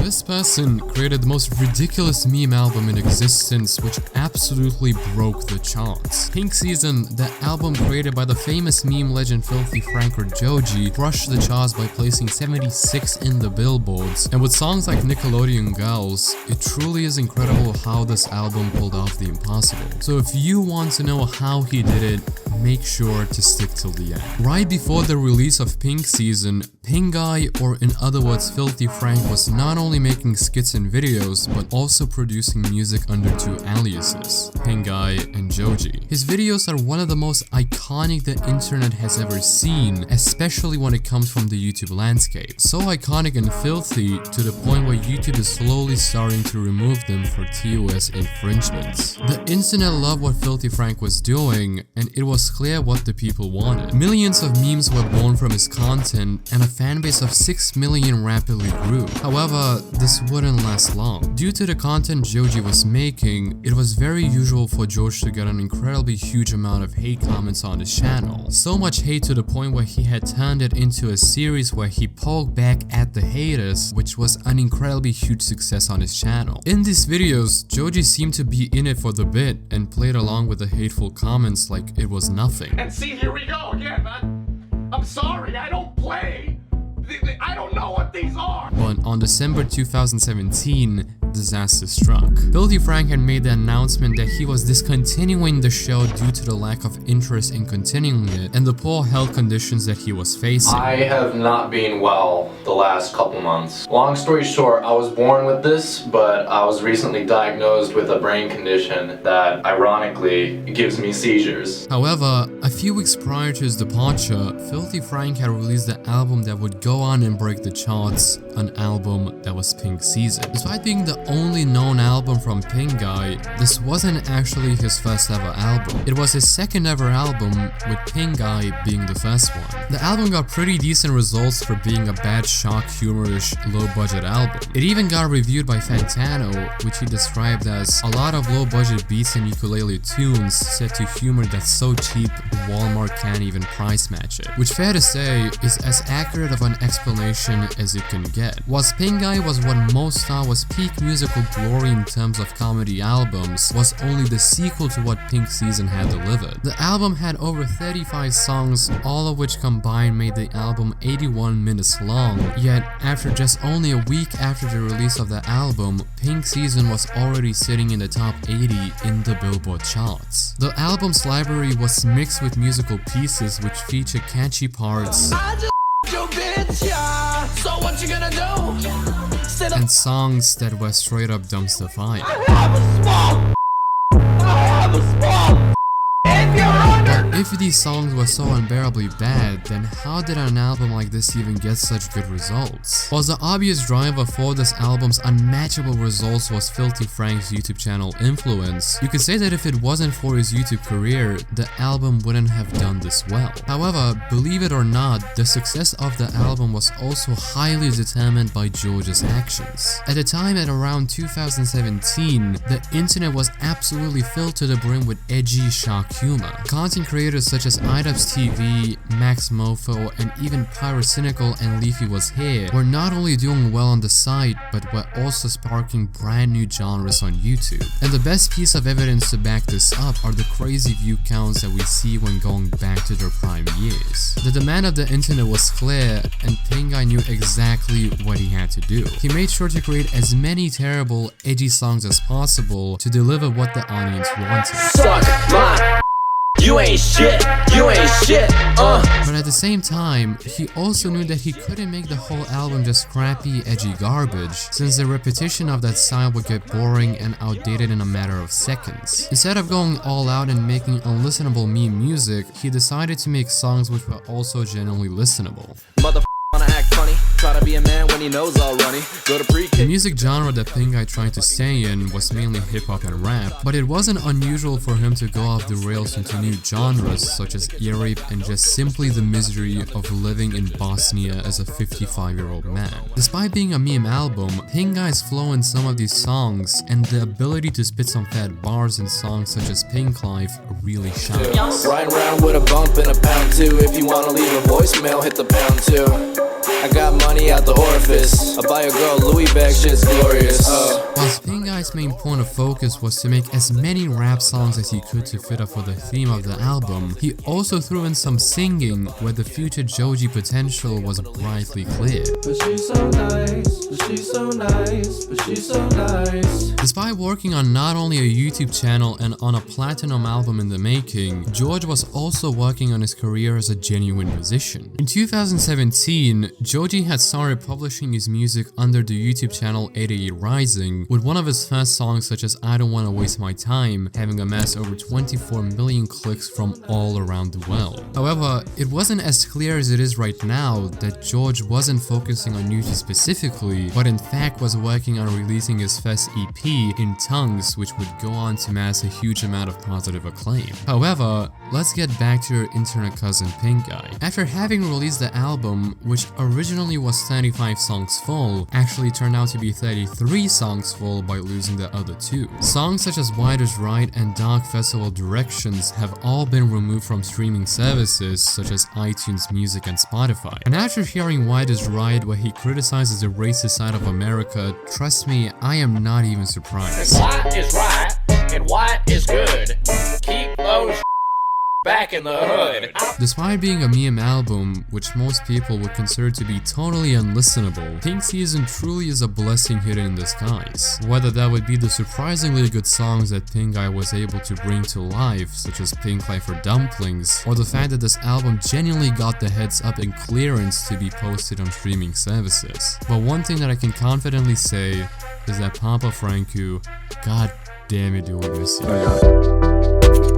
This person created the most ridiculous meme album in existence, which absolutely broke the charts. Pink Season, the album created by the famous meme legend FilthyFrank or Joji, crushed the charts by placing 76 in the Billboards. And with songs like Nickelodeon Girls, it truly is incredible how this album pulled off the impossible. So if you want to know how he did it, make sure to stick till the end. Right before the release of Pink Season, Pink Guy, or in other words FilthyFrank, was not only making skits and videos, but also producing music under two aliases, Pink Guy and Joji. His videos are one of the most iconic the internet has ever seen, especially when it comes from the YouTube landscape. So iconic and filthy to the point where YouTube is slowly starting to remove them for TOS infringements. The internet loved what FilthyFrank was doing, and it was clear what the people wanted. Millions of memes were born from his content, and a fanbase of 6 million rapidly grew. However, this wouldn't last long. Due to the content Joji was making, it was very usual for Joji to get an incredibly huge amount of hate comments on his channel. So much hate to the point where he had turned it into a series where he poked back at the haters, which was an incredibly huge success on his channel. In these videos, Joji seemed to be in it for the bit and played along with the hateful comments like it was nothing. And see, here we go again, man. I'm sorry, I don't play. I don't know what these are. But on December 2017, disaster struck. FilthyFrank had made the announcement that he was discontinuing the show due to the lack of interest in continuing it and the poor health conditions that he was facing. I have not been well the last couple months. Long story short, I was born with this, but I was recently diagnosed with a brain condition that ironically gives me seizures. However, a few weeks prior to his departure, FilthyFrank had released the album that would go on and break the charts, an album that was Pink Season. Despite being the only known album from Pink Guy, this wasn't actually his first ever album. It was his second ever album, with Pink Guy being the first one. The album got pretty decent results for being a bad shock humorish low budget album. It even got reviewed by Fantano, which he described as a lot of low budget beats and ukulele tunes set to humor that's so cheap Walmart can't even price match it. Which, fair to say, is as accurate of an explanation as it can get. Whilst Pink Guy was what most thought was peak musical glory in terms of comedy albums, was only the sequel to what Pink Season had delivered. The album had over 35 songs, all of which combined made the album 81 minutes long, yet after just only a week after the release of the album, Pink Season was already sitting in the top 80 in the Billboard charts. The album's library was mixed with musical pieces which featured catchy parts and songs that were straight up dumpster fire. If these songs were so unbearably bad, then how did an album like this even get such good results? While the obvious driver for this album's unmatchable results was FilthyFrank's YouTube channel influence, you could say that if it wasn't for his YouTube career, the album wouldn't have done this well. However, believe it or not, the success of the album was also highly determined by Joji's actions. At the time, at around 2017, the internet was absolutely filled to the brim with edgy shock humor. Content creators such as iDubbbz TV, Max Mofo, and even Pyrocynical and Leafy Was Here were not only doing well on the site, but were also sparking brand new genres on YouTube. And the best piece of evidence to back this up are the crazy view counts that we see when going back to their prime years. The demand of the internet was clear, and Pink Guy knew exactly what he had to do. He made sure to create as many terrible, edgy songs as possible to deliver what the audience wanted. Suck my You ain't shit, But at the same time, he also knew that he couldn't make the whole album just crappy, edgy garbage, since the repetition of that style would get boring and outdated in a matter of seconds. Instead of going all out and making unlistenable meme music, he decided to make songs which were also genuinely listenable. Wanna act funny, try to be a man when he knows all runny. Go to pre-K. The music genre that Pink Guy tried to stay in was mainly hip-hop and rap, but it wasn't unusual for him to go off the rails into new genres such as ear rape and just simply the misery of living in Bosnia as a 55-year-old man. Despite being a meme album, Pink Guy's flow in some of these songs and the ability to spit some fat bars in songs such as Pink Life really shines. Riding around with a bump and a pound too. If you wanna leave a voicemail, hit the pound too. I got money out the orifice. I buy a girl Louis bag, shit's glorious. Whilst Pink Guy's main point of focus was to make as many rap songs as he could to fit up for the theme of the album, he also threw in some singing where the future Joji potential was brightly clear. But she's so nice, but she's so nice, but she's so nice. Despite working on not only a YouTube channel and on a platinum album in the making, George was also working on his career as a genuine musician. In 2017, Joji had started publishing his music under the YouTube channel 88 Rising, with one of his first songs such as I Don't Wanna Waste My Time having amassed over 24 million clicks from all around the world. However, it wasn't as clear as it is right now that George wasn't focusing on YouTube specifically, but in fact was working on releasing his first EP, In Tongues, which would go on to amass a huge amount of positive acclaim. However, let's get back to your internet cousin Pink Guy. After having released the album, which originally was 35 songs full, actually turned out to be 33 songs full by losing the other 2. Songs such as Wide Is Right and Dark Festival Directions have all been removed from streaming services such as iTunes Music and Spotify. And after hearing Wide Is Right, where he criticizes the racist side of America, trust me, I am not even surprised. White is right and white is good. Keep those back in the hood. Despite being a meme album, which most people would consider to be totally unlistenable, Pink Season truly is a blessing hidden in disguise. Whether that would be the surprisingly good songs that Pink Guy was able to bring to life, such as Pink Life or Dumplings, or the fact that this album genuinely got the heads up and clearance to be posted on streaming services. But one thing that I can confidently say is that Papa Franku, god damn it, do we miss you.